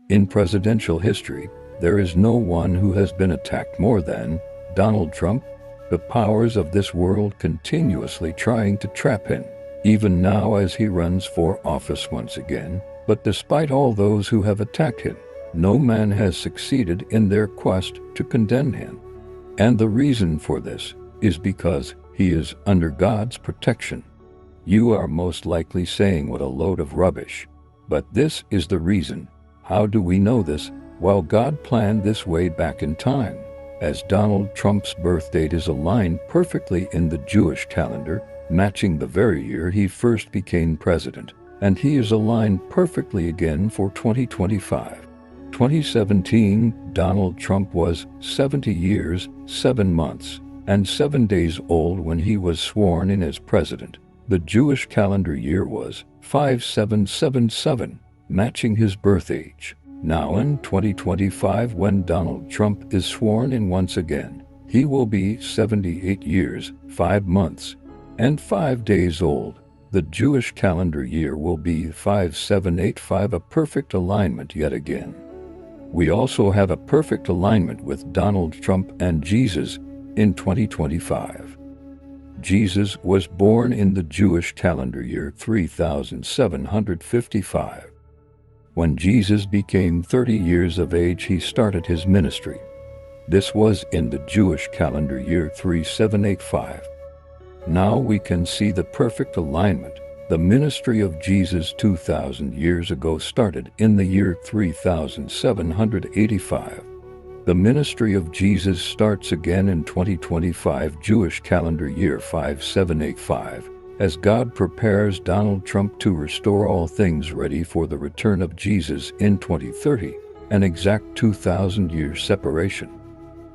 In presidential history, there is no one who has been attacked more than Donald Trump. The powers of this world continuously trying to trap him, even now as he runs for office once again. But despite all those who have attacked him, no man has succeeded in their quest to condemn him. And the reason for this is because he is under God's protection. You are most likely saying, what a load of rubbish. But this is the reason. How do we know this? Well, God planned this way back in time. As Donald Trump's birth date is aligned perfectly in the Jewish calendar, matching the very year he first became president, and he is aligned perfectly again for 2025. 2017, Donald Trump was 70 years, 7 months, and 7 days old when he was sworn in as president. The Jewish calendar year was 5777, matching his birth age. Now in 2025, when Donald Trump is sworn in once again, he will be 78 years, 5 months, and 5 days old. The Jewish calendar year will be 5785, a perfect alignment yet again. We also have a perfect alignment with Donald Trump and Jesus in 2025. Jesus was born in the Jewish calendar year 3755. When Jesus became 30 years of age, he started his ministry. This was in the Jewish calendar year 3785. Now we can see the perfect alignment. The ministry of Jesus 2,000 years ago started in the year 3785. The ministry of Jesus starts again in 2025 Jewish calendar year 5785, as God prepares Donald Trump to restore all things ready for the return of Jesus in 2030, an exact 2,000-year separation.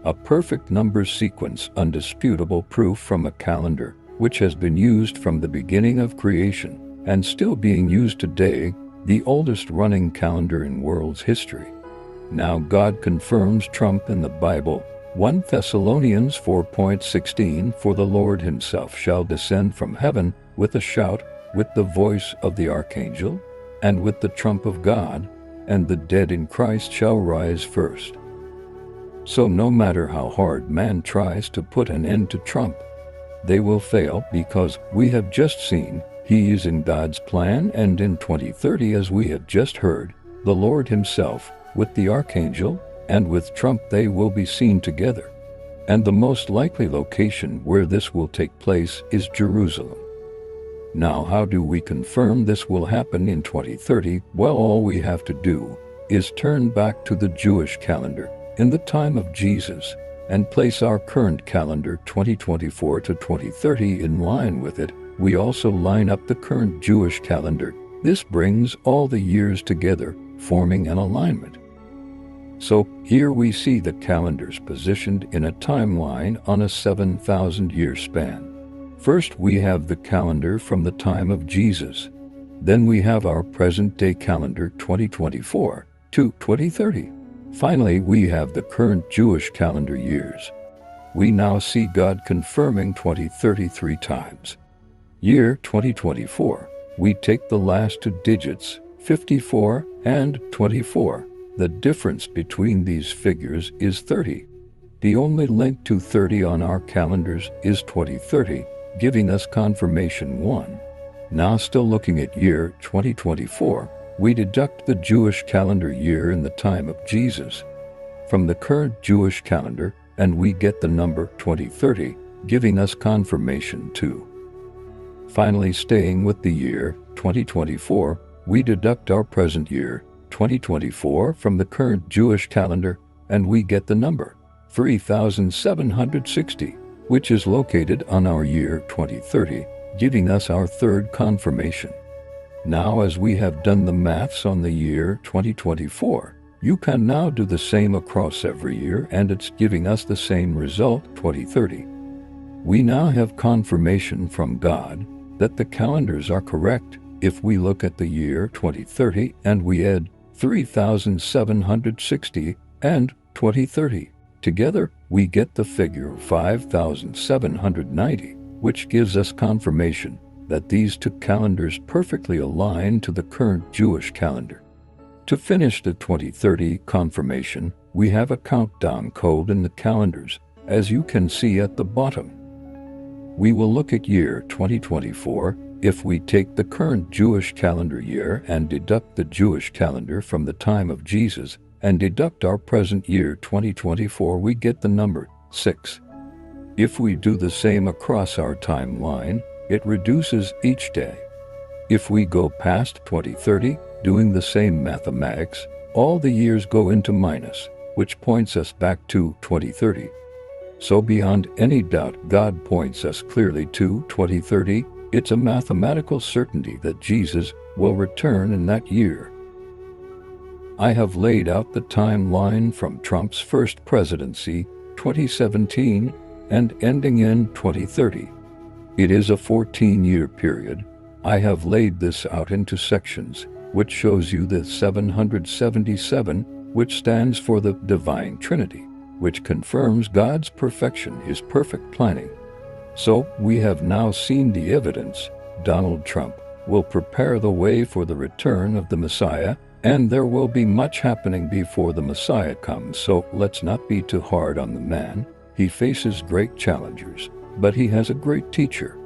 A perfect number sequence, undisputable proof from a calendar which has been used from the beginning of creation and still being used today, the oldest running calendar in world's history. Now God confirms Trump in the Bible. 1 Thessalonians 4:16, for the Lord himself shall descend from heaven with a shout, with the voice of the archangel, and with the trump of God, and the dead in Christ shall rise first. So no matter how hard man tries to put an end to Trump, they will fail, because we have just seen he is in God's plan, and in 2030, as we have just heard, the Lord himself, with the archangel, and with Trump, they will be seen together. And the most likely location where this will take place is Jerusalem. Now, how do we confirm this will happen in 2030? Well, all we have to do is turn back to the Jewish calendar in the time of Jesus and place our current calendar 2024 to 2030 in line with it. We also line up the current Jewish calendar. This brings all the years together, forming an alignment. So here we see the calendars positioned in a timeline on a 7,000-year span. First, we have the calendar from the time of Jesus. Then we have our present-day calendar 2024 to 2030. Finally, we have the current Jewish calendar years. We now see God confirming 2033 times. Year 2024, we take the last two digits, 54 and 24. The difference between these figures is 30. The only link to 30 on our calendars is 2030, giving us confirmation 1. Now, still looking at year 2024, we deduct the Jewish calendar year in the time of Jesus from the current Jewish calendar, and we get the number 2030, giving us confirmation 2. Finally, staying with the year 2024, we deduct our present year 2024 from the current Jewish calendar, and we get the number 3760, which is located on our year 2030, giving us our third confirmation. Now, as we have done the maths on the year 2024, you can now do the same across every year, and it's giving us the same result, 2030. We now have confirmation from God that the calendars are correct. If we look at the year 2030 and we add 3,760 and 2030 together, we get the figure 5,790, which gives us confirmation that these two calendars perfectly align to the current Jewish calendar. To finish the 2030 confirmation, we have a countdown code in the calendars, as you can see at the bottom. We will look at year 2024 if we take the current Jewish calendar year and deduct the Jewish calendar from the time of Jesus and deduct our present year 2024, we get the number 6. If we do the same across our timeline, it reduces each day. If we go past 2030, doing the same mathematics, all the years go into minus, which points us back to 2030. So beyond any doubt, God points us clearly to 2030. It's a mathematical certainty that Jesus will return in that year. I have laid out the timeline from Trump's first presidency, 2017, and ending in 2030. It is a 14-year period. I have laid this out into sections, which shows you the 777, which stands for the Divine Trinity, which confirms God's perfection, His perfect planning. So we have now seen the evidence. Donald Trump will prepare the way for the return of the Messiah, and there will be much happening before the Messiah comes. So let's not be too hard on the man. He faces great challengers, but he has a great teacher.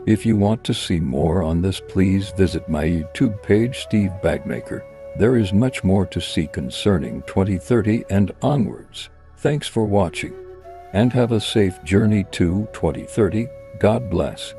If you want to see more on this, please visit my YouTube page, Steve Bagmaker. There is much more to see concerning 2030 and onwards. Thanks for watching, and have a safe journey to 2030. God bless.